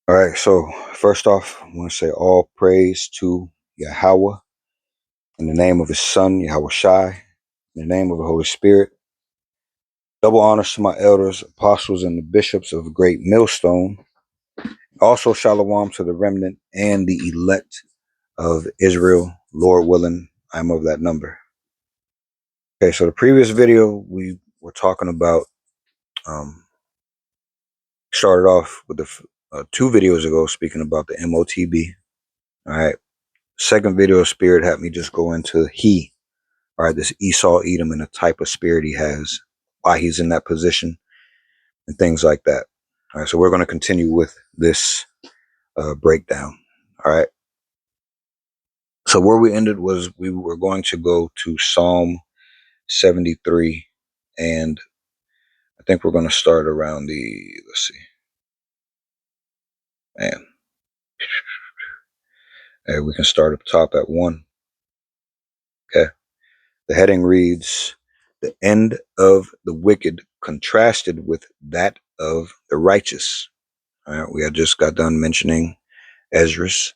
All right, so first off, I want to say all praise to Yahweh in the name of his son, Yahweh Shai, in the name of the Holy Spirit. Double honors to my elders, apostles, and the bishops of Great Millstone. Also, shalom to the remnant and the elect of Israel. Lord willing, I'm of that number. Okay, so the previous video we were talking about started off with the 2 videos ago speaking about the MotB. All right, second video, Spirit had me just go into he. All right, this Esau Edom and the type of spirit he has, why he's in that position, and things like that. All right, so we're going to continue with this breakdown. All right, so where we ended was we were going to go to Psalm 73, and I think we're going to start around let's see, man, hey, we can start up top at 1. Okay, the heading reads, "The end of the wicked contrasted with that of the righteous." All right, we had just got done mentioning Esdras.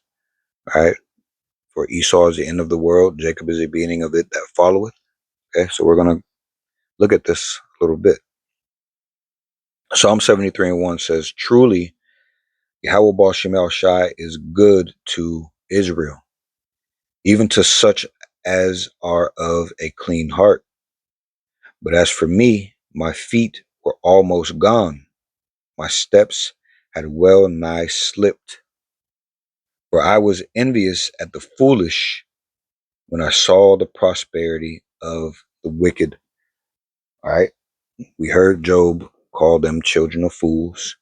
All right, for Esau is the end of the world, Jacob is the beginning of it that followeth. Okay, so we're going to look at this a little bit. Psalm 73 and 1 says, "Truly, Yahweh Baal Shem Shai is good to Israel, even to such as are of a clean heart. But as for me, my feet were almost gone. My steps had well nigh slipped. For I was envious at the foolish when I saw the prosperity of the wicked." All right. We heard Job call them children of fools.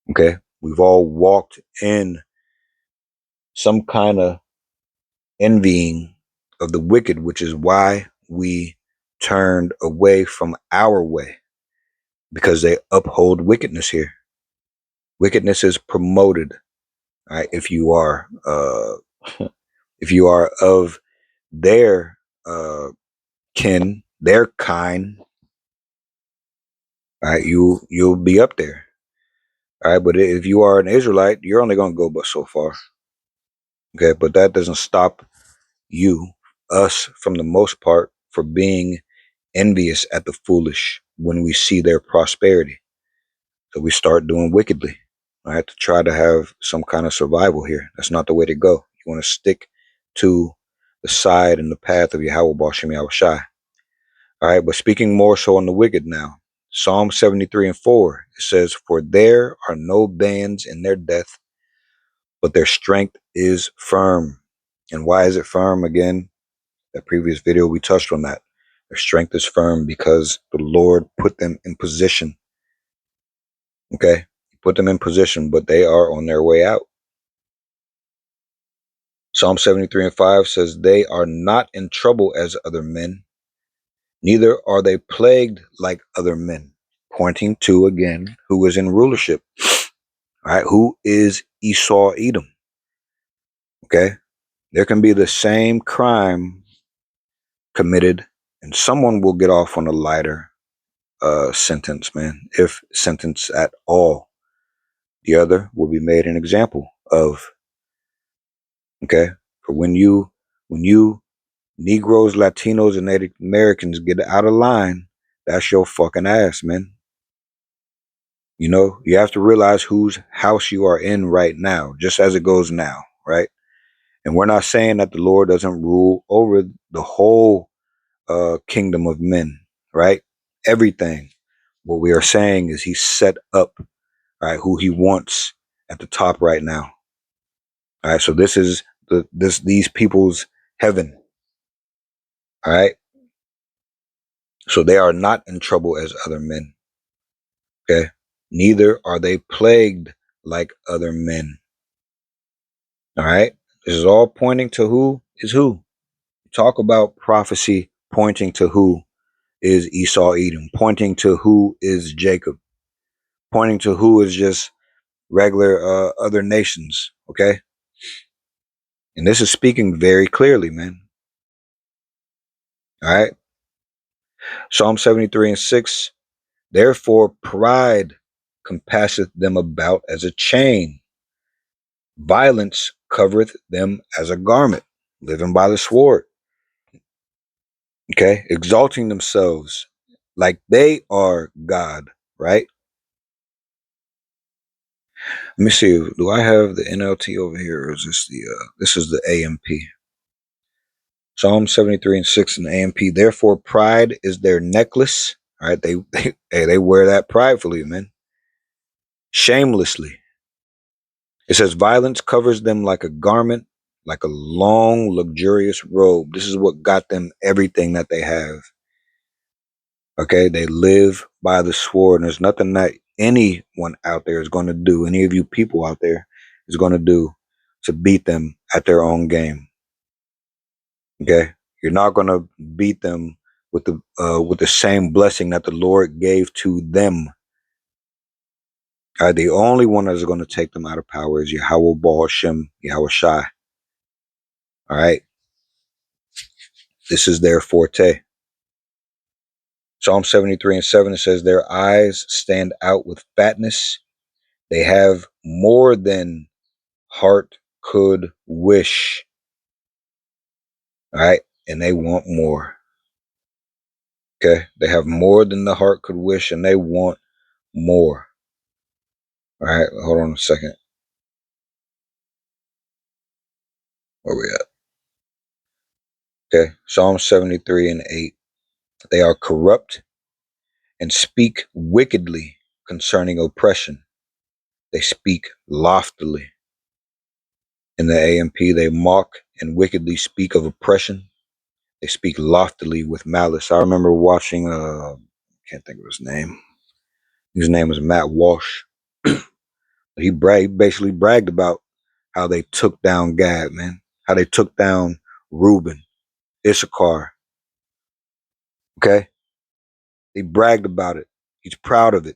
Okay. We've all walked in some kind of envying of the wicked, which is why we turned away from our way, because they uphold wickedness here. Wickedness is promoted. All right. If you are of their kin, their kind, all right, you'll be up there. All right, but if you are an Israelite, you're only going to go but so far. Okay, but that doesn't stop us, from the most part, for being envious at the foolish when we see their prosperity. So we start doing wickedly, all right, to try to have some kind of survival here. That's not the way to go. You want to stick to the side and the path of Yahweh Baal Shem Yahweh Shai. All right, but speaking more so on the wicked now, Psalm 73 and 4, it says, "For there are no bands in their death, but their strength is firm." And why is it firm? Again, that previous video, we touched on that. Their strength is firm because the Lord put them in position. Okay? He put them in position, but they are on their way out. Psalm 73 and 5 says, "They are not in trouble as other men, neither are they plagued like other men." Pointing to, again, who is in rulership. All right? Who is Esau Edom? Okay? There can be the same crime committed, and someone will get off on a lighter sentence, man, if sentence at all. The other will be made an example of. Okay, for when you Negroes, Latinos, and Native Americans get out of line, that's your fucking ass, man. You know, you have to realize whose house you are in right now, just as it goes now, right? And we're not saying that the Lord doesn't rule over the whole kingdom of men, right? Everything. What we are saying is he set up, right, who he wants at the top right now. All right, so this is these people's heaven. All right, so they are not in trouble as other men. Okay, neither are they plagued like other men. All right, this is all pointing to who is who. Talk about prophecy pointing to who is Esau Edom, pointing to who is Jacob, pointing to who is just regular other nations. Okay, and this is speaking very clearly, man. All right, Psalm 73 and 6. "Therefore pride compasseth them about as a chain. Violence covereth them as a garment, living by the sword. Okay, exalting themselves like they are God, right? Let me see. Do I have the NLT over here, or is this the? This is the AMP. Psalm 73:6 in the AMP. Therefore, pride is their necklace. All right, they wear that pridefully, man, shamelessly. It says violence covers them like a garment, like a long, luxurious robe. This is what got them everything that they have. Okay, they live by the sword, and there's nothing that anyone out there is going to do, any of you people out there is going to do to beat them at their own game. Okay, you're not going to beat them with the same blessing that the Lord gave to them. All right, the only one that is going to take them out of power is Yahweh Baal Shem, Yahweh Shai. All right, this is their forte. Psalm 73:7, it says, their eyes stand out with fatness. They have more than heart could wish. All right, and they want more. Okay, they have more than the heart could wish, and they want more. All right, hold on a second. Where we at? Okay, Psalm 73:8. They are corrupt and speak wickedly concerning oppression. They speak loftily. In the AMP, they mock and wickedly speak of oppression. They speak loftily with malice. I remember watching, can't think of his name. His name was Matt Walsh. He basically bragged about how they took down Gad, man. How they took down Reuben, Issachar. Okay, he bragged about it. He's proud of it.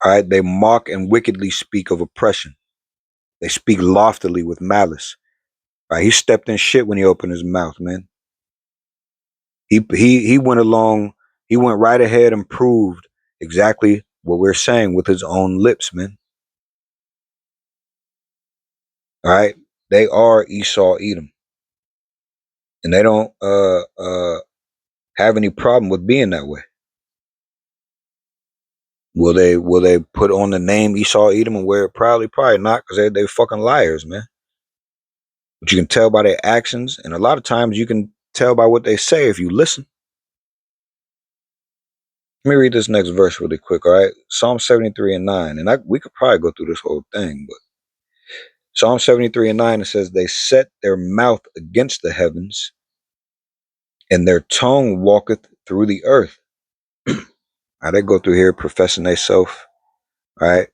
All right, they mock and wickedly speak of oppression. They speak loftily with malice. All right, he stepped in shit when he opened his mouth, man. He went along. He went right ahead and proved exactly what we're saying with his own lips, man. All right, they are Esau, Edom, and they don't have any problem with being that way. Will they put on the name Esau, Edom and wear it proudly? Probably not, because they fucking liars, man. But you can tell by their actions, and a lot of times you can tell by what they say if you listen. Let me read this next verse really quick, all right? Psalm 73:9, and we could probably go through this whole thing, but Psalm 73:9, it says, they set their mouth against the heavens, and their tongue walketh through the earth. Now they go through here professing they self, right?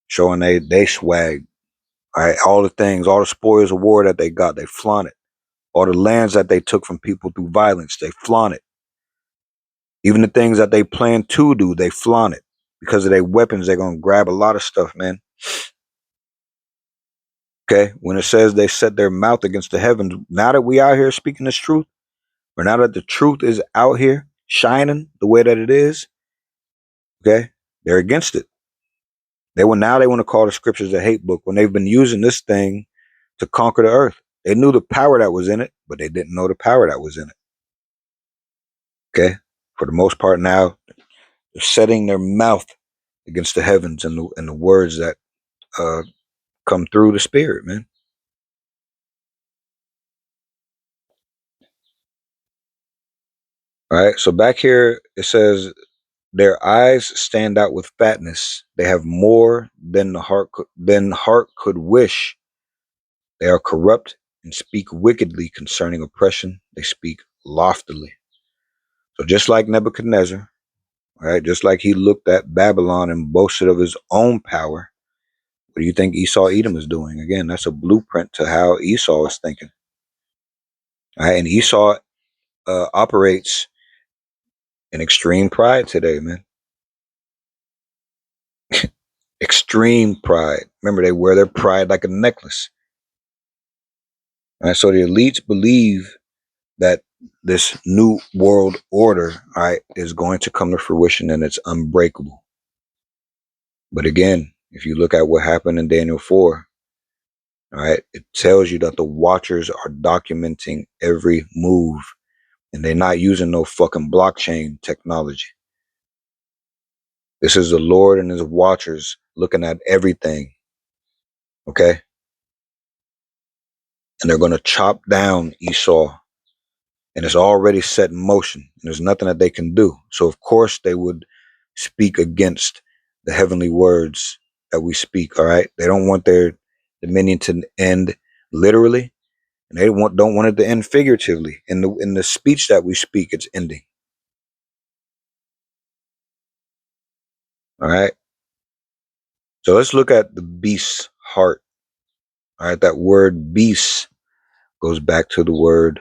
Showing they swag, right? All the things, all the spoils of war that they got, they flaunt it. All the lands that they took from people through violence, they flaunt it. Even the things that they plan to do, they flaunt it. Because of their weapons, they're gonna grab a lot of stuff, man. Okay, when it says they set their mouth against the heavens, now that we out here speaking this truth, or now that the truth is out here shining the way that it is, okay, they're against it. They want to call the scriptures a hate book when they've been using this thing to conquer the earth. They knew the power that was in it, but they didn't know the power that was in it. Okay, for the most part now, they're setting their mouth against the heavens and the words that uh, come through the spirit, man. All right, so back here it says their eyes stand out with fatness. They have more than heart could wish. They are corrupt and speak wickedly concerning oppression. They speak loftily. So just like Nebuchadnezzar, right? Just like he looked at Babylon and boasted of his own power, what do you think Esau Edom is doing? Again, that's a blueprint to how Esau is thinking. All right, and Esau operates in extreme pride today, man. Extreme pride. Remember, they wear their pride like a necklace. All right, so the elites believe that this new world order, all right, is going to come to fruition and it's unbreakable. But again, if you look at what happened in Daniel 4, all right, it tells you that the watchers are documenting every move and they're not using no fucking blockchain technology. This is the Lord and his watchers looking at everything. Okay? And they're going to chop down Esau. And it's already set in motion. And there's nothing that they can do. So, of course, they would speak against the heavenly words that we speak. All right? They don't want their dominion to end literally. And they don't want it to end figuratively. In the speech that we speak, it's ending. All right? So let's look at the beast's heart. All right? That word beast goes back to the word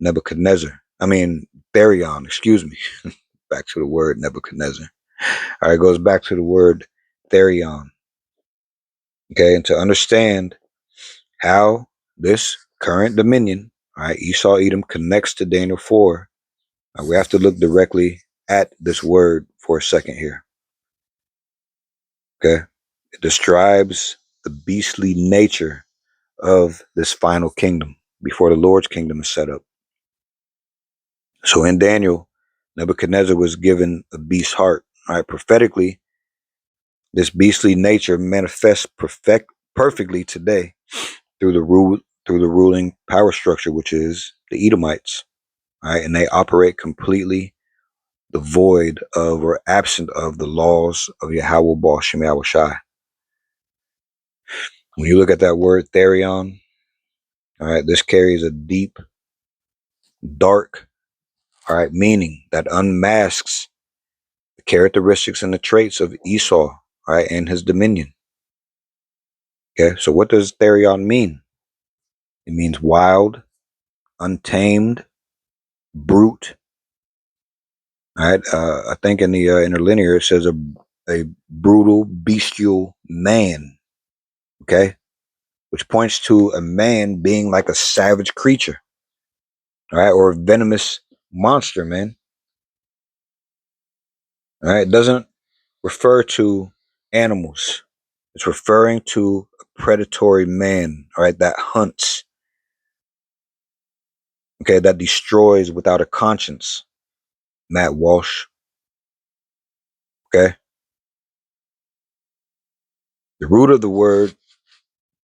Nebuchadnezzar. I mean, Therion, excuse me. Back to the word Nebuchadnezzar. All right, it goes back to the word Therion. Okay, and to understand how this current dominion, all right, Esau Edom connects to Daniel 4, we have to look directly at this word for a second here. Okay, it describes the beastly nature of this final kingdom before the Lord's kingdom is set up. So in Daniel, Nebuchadnezzar was given a beast's heart. All right, prophetically, this beastly nature manifests perfectly today through the ruling power structure, which is the Edomites. All right, and they operate completely devoid of or absent of the laws of Yahweh Baal Shem Yahweh Shai. When you look at that word Therion, all right, this carries a deep, dark, all right, meaning that unmasks the characteristics and the traits of Esau, all right, and his dominion. Okay, so what does Therion mean? It means wild, untamed, brute. All right, I think in the interlinear it says a brutal, bestial man. Okay, which points to a man being like a savage creature. All right, or a venomous monster, man. All right, it doesn't refer to animals. It's referring to a predatory man. All right, that hunts. Okay, that destroys without a conscience. Matt Walsh. Okay, the root of the word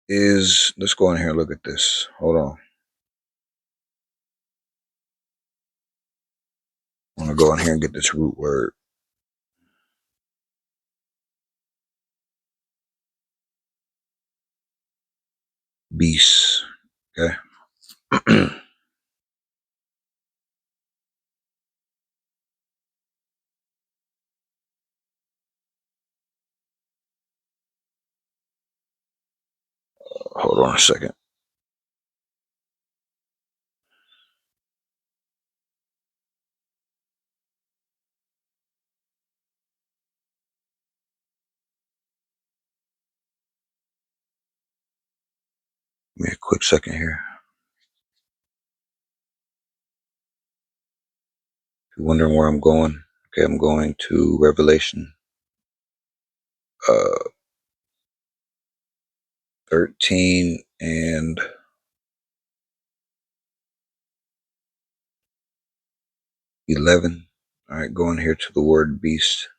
is, let's go in here and look at this. Hold on. I'm going to go in here and get this root word. Beast. Okay. Hold on a second. Give me a quick second here. If you're wondering where I'm going, okay, I'm going to Revelation 13 and 11. All right, going here to the word beast,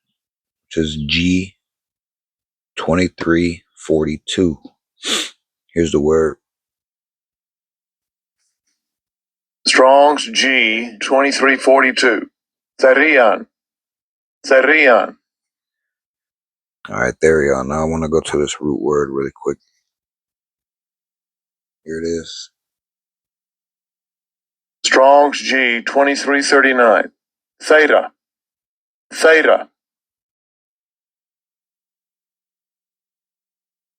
which is G 2342. Here's the word. Strong's G 2342. Therion. Therion. All right, there we are. Now I want to go to this root word really quick. Here it is. Strong's G 2339. Theta. Theta.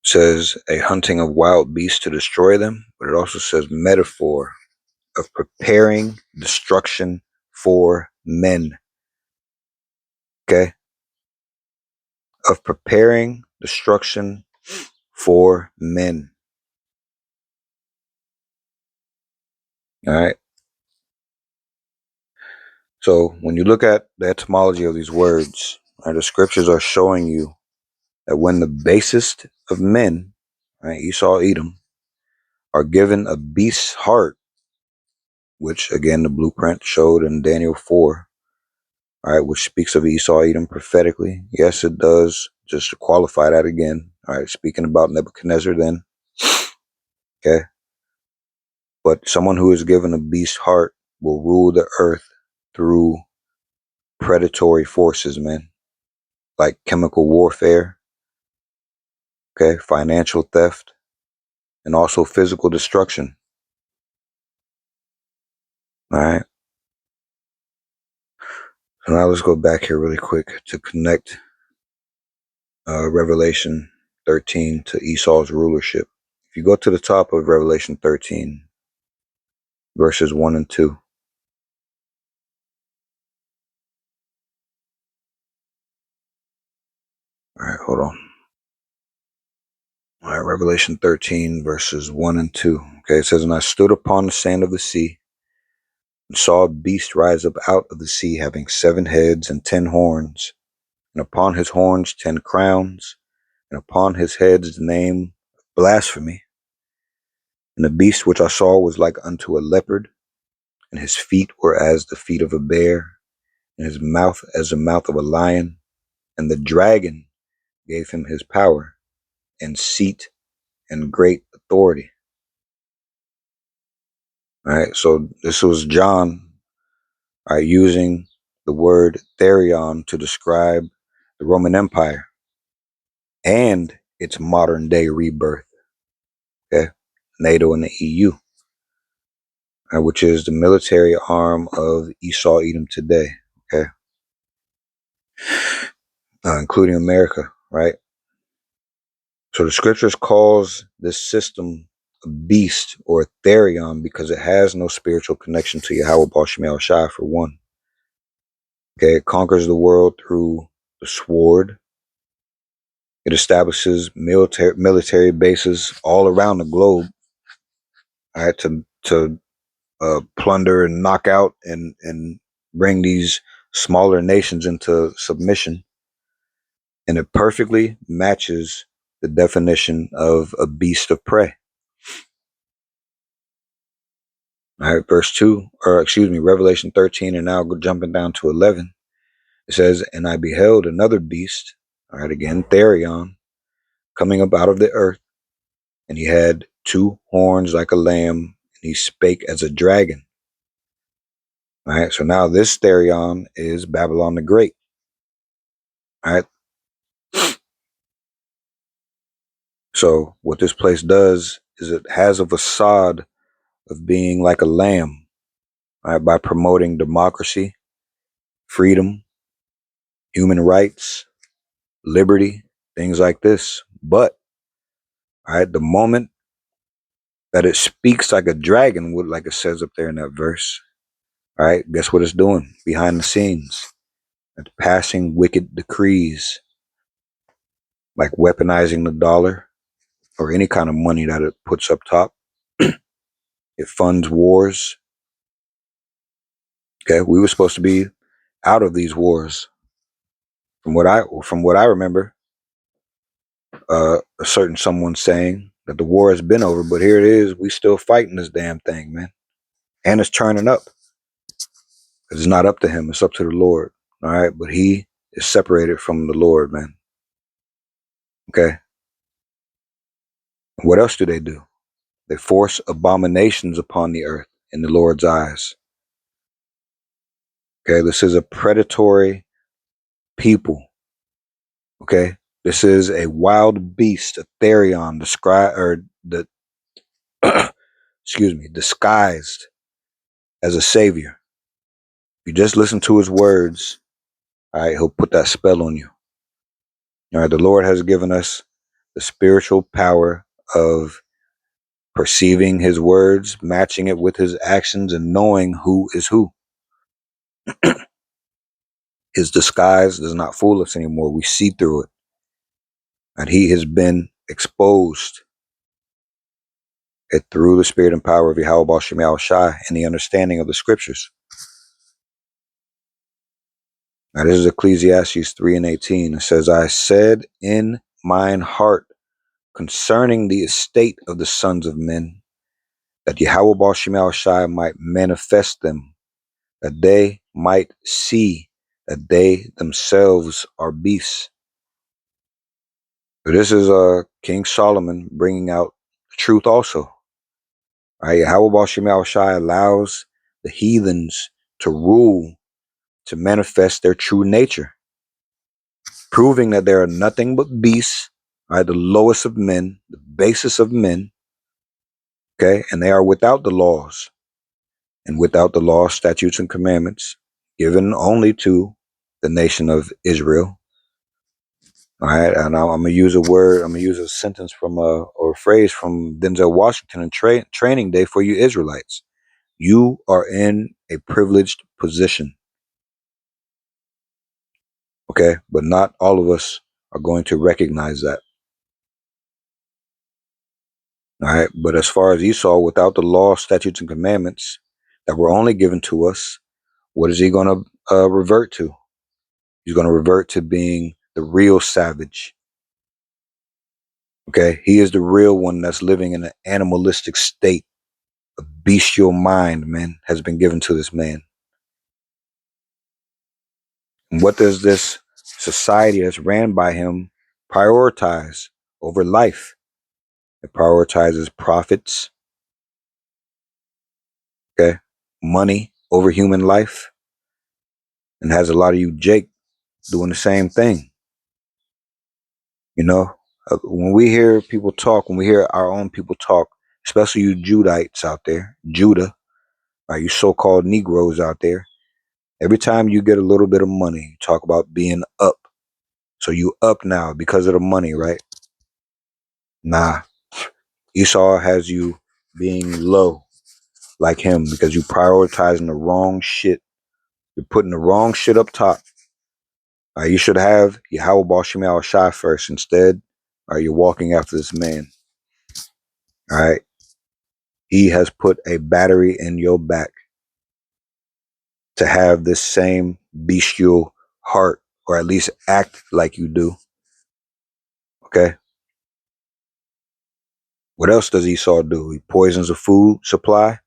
It says a hunting of wild beasts to destroy them, but it also says metaphor of preparing destruction for men. Okay? Of preparing destruction for men. All right? So when you look at the etymology of these words, right, the scriptures are showing you that when the basest of men, right, Esau, Edom, are given a beast's heart, which again the blueprint showed in Daniel 4, all right, which speaks of Esau, Edom prophetically. Yes, it does. Just to qualify that again, all right, speaking about Nebuchadnezzar then, okay. But someone who is given a beast's heart will rule the earth through predatory forces, man, like chemical warfare, okay, financial theft, and also physical destruction. All right. So now let's go back here really quick to connect Revelation 13 to Esau's rulership. If you go to the top of Revelation 13, verses 1 and 2. All right, hold on. All right, Revelation 13, verses 1 and 2. Okay, it says, "And I stood upon the sand of the sea, and saw a beast rise up out of the sea, having 7 heads and 10 horns, and upon his horns 10 crowns, and upon his heads the name of blasphemy. And the beast which I saw was like unto a leopard, and his feet were as the feet of a bear, and his mouth as the mouth of a lion. And the dragon gave him his power, and seat, and great authority." All right, so this was John, all right, using the word therion to describe the Roman Empire and its modern day rebirth, okay? NATO and the EU, which is the military arm of Esau Edom today, okay? Including America, right? So the scriptures calls this system a beast or a therion because it has no spiritual connection to Yahweh Bashim Shai, for one. Okay, it conquers the world through the sword. It establishes military bases all around the globe, all right, to plunder and knock out and bring these smaller nations into submission. And it perfectly matches the definition of a beast of prey. All right, verse 2, or excuse me, Revelation 13, and now jumping down to 11. It says, "And I beheld another beast," all right, again, therion, "coming up out of the earth, and he had 2 horns like a lamb, and he spake as a dragon." All right, so now this therion is Babylon the Great. All right, so what this place does is it has a facade of being like a lamb, all right, by promoting democracy, freedom, human rights, liberty, things like this. But, all right, the moment that it speaks like a dragon would, like it says up there in that verse, all right, guess what it's doing behind the scenes? It's passing wicked decrees, like weaponizing the dollar or any kind of money that it puts up top. It funds wars. Okay, we were supposed to be out of these wars. From what I remember, a certain someone saying that the war has been over, but here it is, we still fighting this damn thing, man. And it's turning up. It's not up to him, it's up to the Lord. All right, but he is separated from the Lord, man. Okay. What else do? They force abominations upon the earth in the Lord's eyes. Okay, this is a predatory people. Okay, this is a wild beast, a therion, excuse me, disguised as a savior. If you just listen to his words, all right, he'll put that spell on you. All right, the Lord has given us the spiritual power of perceiving his words, matching it with his actions, and knowing who is who. His disguise does not fool us anymore. We see through it. And he has been exposed through the spirit and power of Yahweh Bashim Shai and the understanding of the scriptures. Now, this is Ecclesiastes 3 and 18. It says, "I said in mine heart concerning the estate of the sons of men, that Yahweh Baal Shemel Shai might manifest them, that they might see that they themselves are beasts. So this is King Solomon bringing out the truth also. Right? Yahweh Baal Shemel Shai allows the heathens to rule, to manifest their true nature, proving that they are nothing but beasts, right? The lowest of men, the basest of men, okay? And they are without the laws, and without the law, statutes, and commandments given only to the nation of Israel. All right, and I'm gonna use a word. I'm gonna use a sentence from or a phrase from Denzel Washington in Training Day for you Israelites. You are in a privileged position, okay? But not all of us are going to recognize that. All right, but as far as Esau, without the law, statutes, and commandments that were only given to us, what is he going to revert to? He's going to revert to being the real savage. Okay, he is the real one that's living in an animalistic state. A bestial mind, man, has been given to this man. And what does this society that's ran by him prioritize over life? It prioritizes profits, okay, money over human life, and has a lot of you Jake doing the same thing. You know, when we hear people talk, when we hear our own people talk, especially you Judites out there, Judah, right, you so-called Negroes out there, every time you get a little bit of money, you talk about being up. So you up now because of the money, right? Nah, Esau has you being low like him because you prioritizing the wrong shit. You're putting the wrong shit up top. You should have Yahweh Baal Shemel Shai first. Instead, you're walking after this man. All right. He has put a battery in your back to have this same bestial heart, or at least act like you do. Okay. What else does Esau do? He poisons the food supply.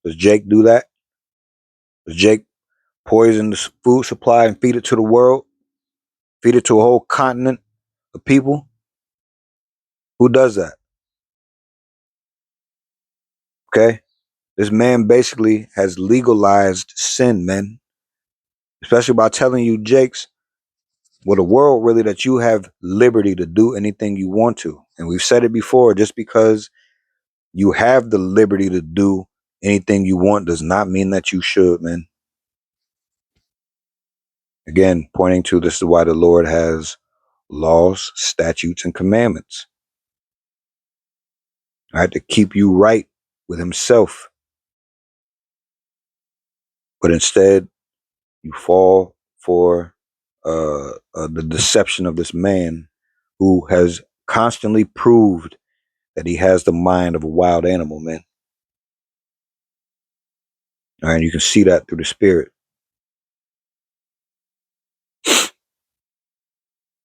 Does Jake do that? Does Jake poison the food supply and feed it to the world? Feed it to a whole continent of people? Who does that? Okay. This man basically has legalized sin, man. Especially by telling you, Jakes, well, the world really that you have liberty to do anything you want to. And we've said it before, just because you have the liberty to do anything you want does not mean that you should, man. Again, pointing to this is why the Lord has laws, statutes, and commandments. All right, to keep you right with himself. But instead, you fall for the deception of this man who has constantly proved that he has the mind of a wild animal, man. All right, you can see that through the spirit.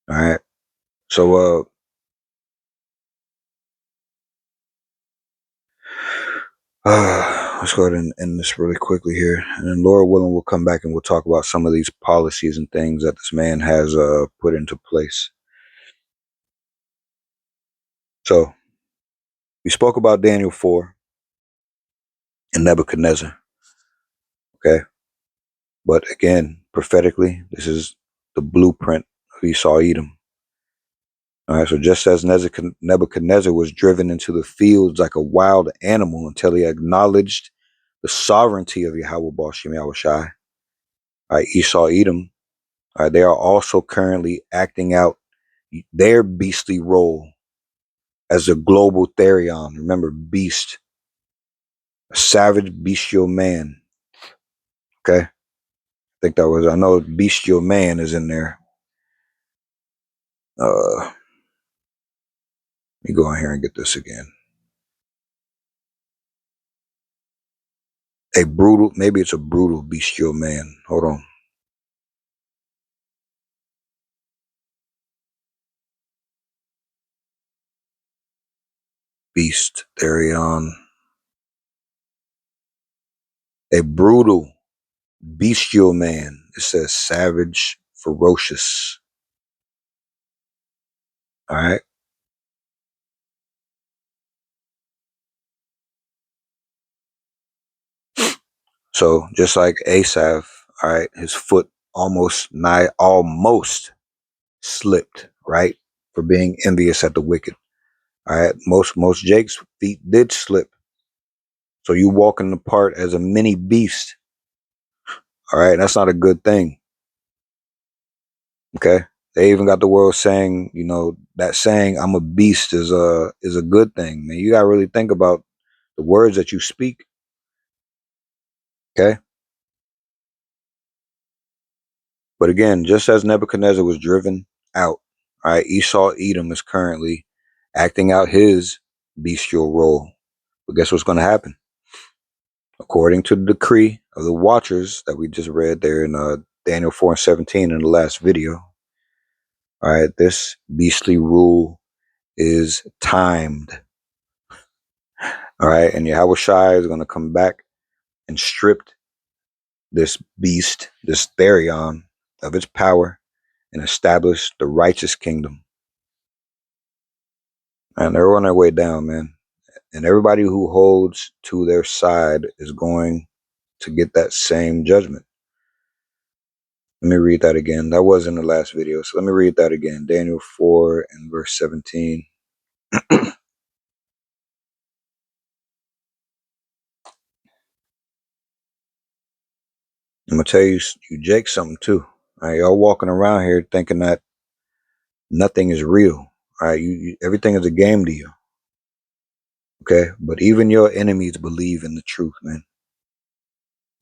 All right. So let's go ahead and end this really quickly here. And then Lord willing, we'll come back and we'll talk about some of these policies and things that this man has put into place. So we spoke about Daniel 4 and Nebuchadnezzar. Okay. But again, prophetically, this is the blueprint of Esau Edom. All right, so just as Nebuchadnezzar was driven into the fields like a wild animal until he acknowledged the sovereignty of Yahweh Baal Shem Yahushai, Esau Edom, they are also currently acting out their beastly role as a global therion. Remember, beast, a savage bestial man. Okay, I think that was. I know bestial man is in there. Let me go in here and get this again. A brutal, maybe it's a brutal bestial man. Hold on. beast, Therion. A brutal, bestial man. It says savage, ferocious. All right. So just like Asaph, all right, his foot almost slipped, right, for being envious at the wicked. All right, most Jake's feet did slip. So you walking apart as a mini beast. All right, that's not a good thing. Okay, they even got the world saying, that saying "I'm a beast" is a good thing, man. You gotta really think about the words that you speak. Okay, but again, just as Nebuchadnezzar was driven out, all right, Esau Edom is currently acting out his bestial role. But guess what's going to happen? According to the decree of the Watchers that we just read there in Daniel 4:17 in the last video, all right, this beastly rule is timed. All right, and Yahweh Shai is going to come back and strip this beast, this Therion, of its power and establish the righteous kingdom. And they're on their way down, man. And everybody who holds to their side is going to get that same judgment. Let me read that again. That was in the last video. So let me read that again. Daniel 4 and verse 17. I'm going to tell you Jake something too. All right, y'all walking around here thinking that nothing is real. All right, everything is a game to you. Okay, but even your enemies believe in the truth, man.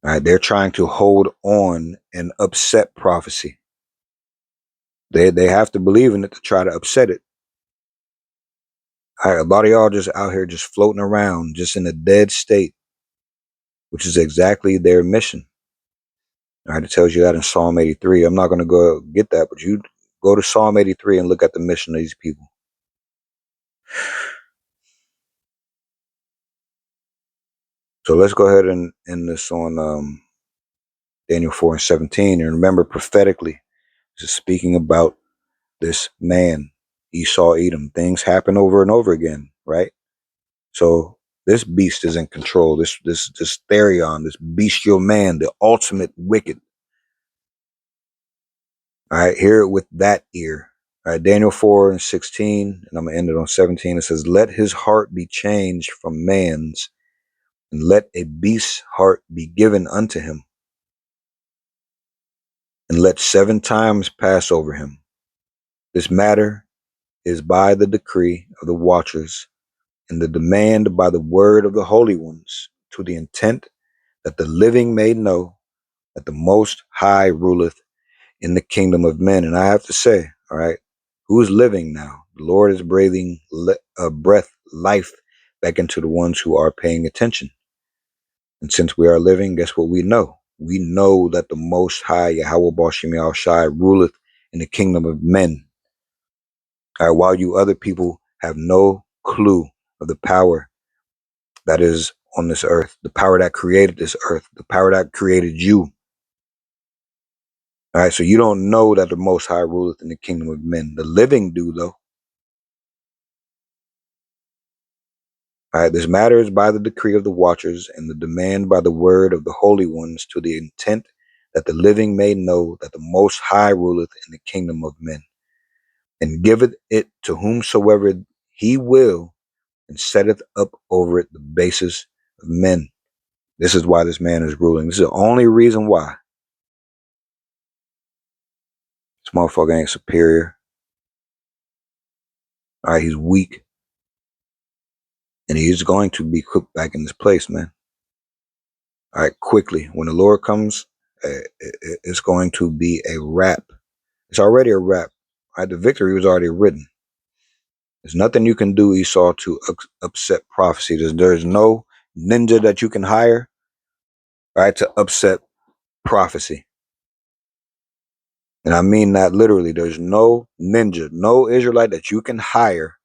All right, they're trying to hold on and upset prophecy. They have to believe in it to try to upset it. All right, a lot of y'all just out here just floating around, just in a dead state, which is exactly their mission. All right, it tells you that in Psalm 83. I'm not going to go get that, but you go to Psalm 83 and look at the mission of these people. So let's go ahead and end this on Daniel 4 and 17. And remember, prophetically, this is speaking about this man, Esau Edom. Things happen over and over again, right? So this beast is in control. This Therion, this bestial man, the ultimate wicked. All right, hear it with that ear. All right, Daniel 4 and 16, and I'm going to end it on 17. It says, let his heart be changed from man's, and let a beast's heart be given unto him, and let 7 times pass over him. This matter is by the decree of the Watchers, and the demand by the word of the holy ones, to the intent that the living may know that the Most High ruleth in the kingdom of men. And I have to say, all right, who's living now? The Lord is breathing life back into the ones who are paying attention. And since we are living, guess what we know? We know that the Most High, Yahweh Bashim Shai, ruleth in the kingdom of men. All right, while you other people have no clue of the power that is on this earth, the power that created this earth, the power that created you. All right, so you don't know that the Most High ruleth in the kingdom of men. The living do, though. All right, this matter is by the decree of the Watchers, and the demand by the word of the holy ones, to the intent that the living may know that the Most High ruleth in the kingdom of men, and giveth it to whomsoever he will, and setteth up over it the basis of men. This is why this man is ruling. This is the only reason why. This motherfucker ain't superior. All right, he's weak, and he's going to be cooked back in this place, man. All right, quickly. When the Lord comes, it's going to be a wrap. It's already a wrap. All right, the victory was already written. There's nothing you can do, Esau, to upset prophecy. There's no ninja that you can hire, all right, to upset prophecy. And I mean that literally. There's no ninja, no Israelite that you can hire,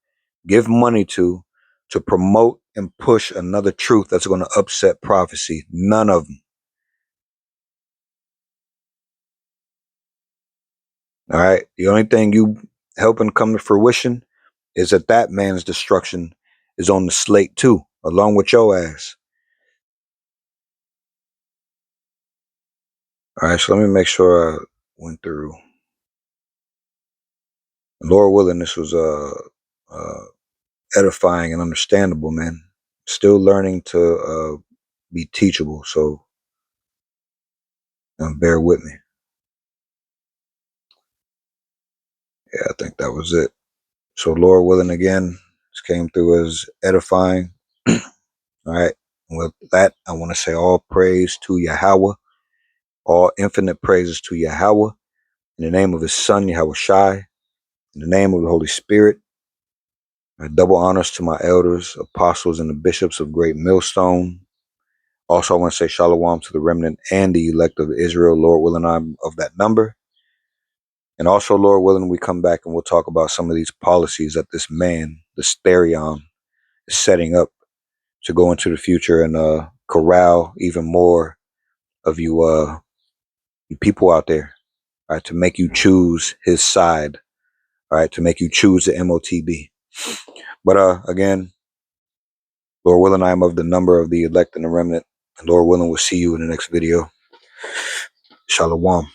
give money to to promote and push another truth that's going to upset prophecy. None of them. All right. The only thing you helping come to fruition is that man's destruction is on the slate too, along with your ass. All right. So let me make sure I went through. Lord willing, this was edifying and understandable, man. Still learning to be teachable. So bear with me. Yeah, I think that was it. So Lord willing, again, this came through as edifying. All right. And with that, I want to say all praise to Yahweh, all infinite praises to Yahweh, in the name of his son, Yahweh Shai, in the name of the Holy Spirit. Double honors to my elders, apostles, and the bishops of Great Millstone. Also, I want to say shalom to the remnant and the elect of Israel. Lord willing, I'm of that number. And also, Lord willing, we come back and we'll talk about some of these policies that this man, the Sterion, is setting up to go into the future and corral even more of you people out there, right, to make you choose his side, right, to make you choose the MOTB. But again, Lord willing, I am of the number of the elect and the remnant. And Lord willing, we'll see you in the next video. Shalom.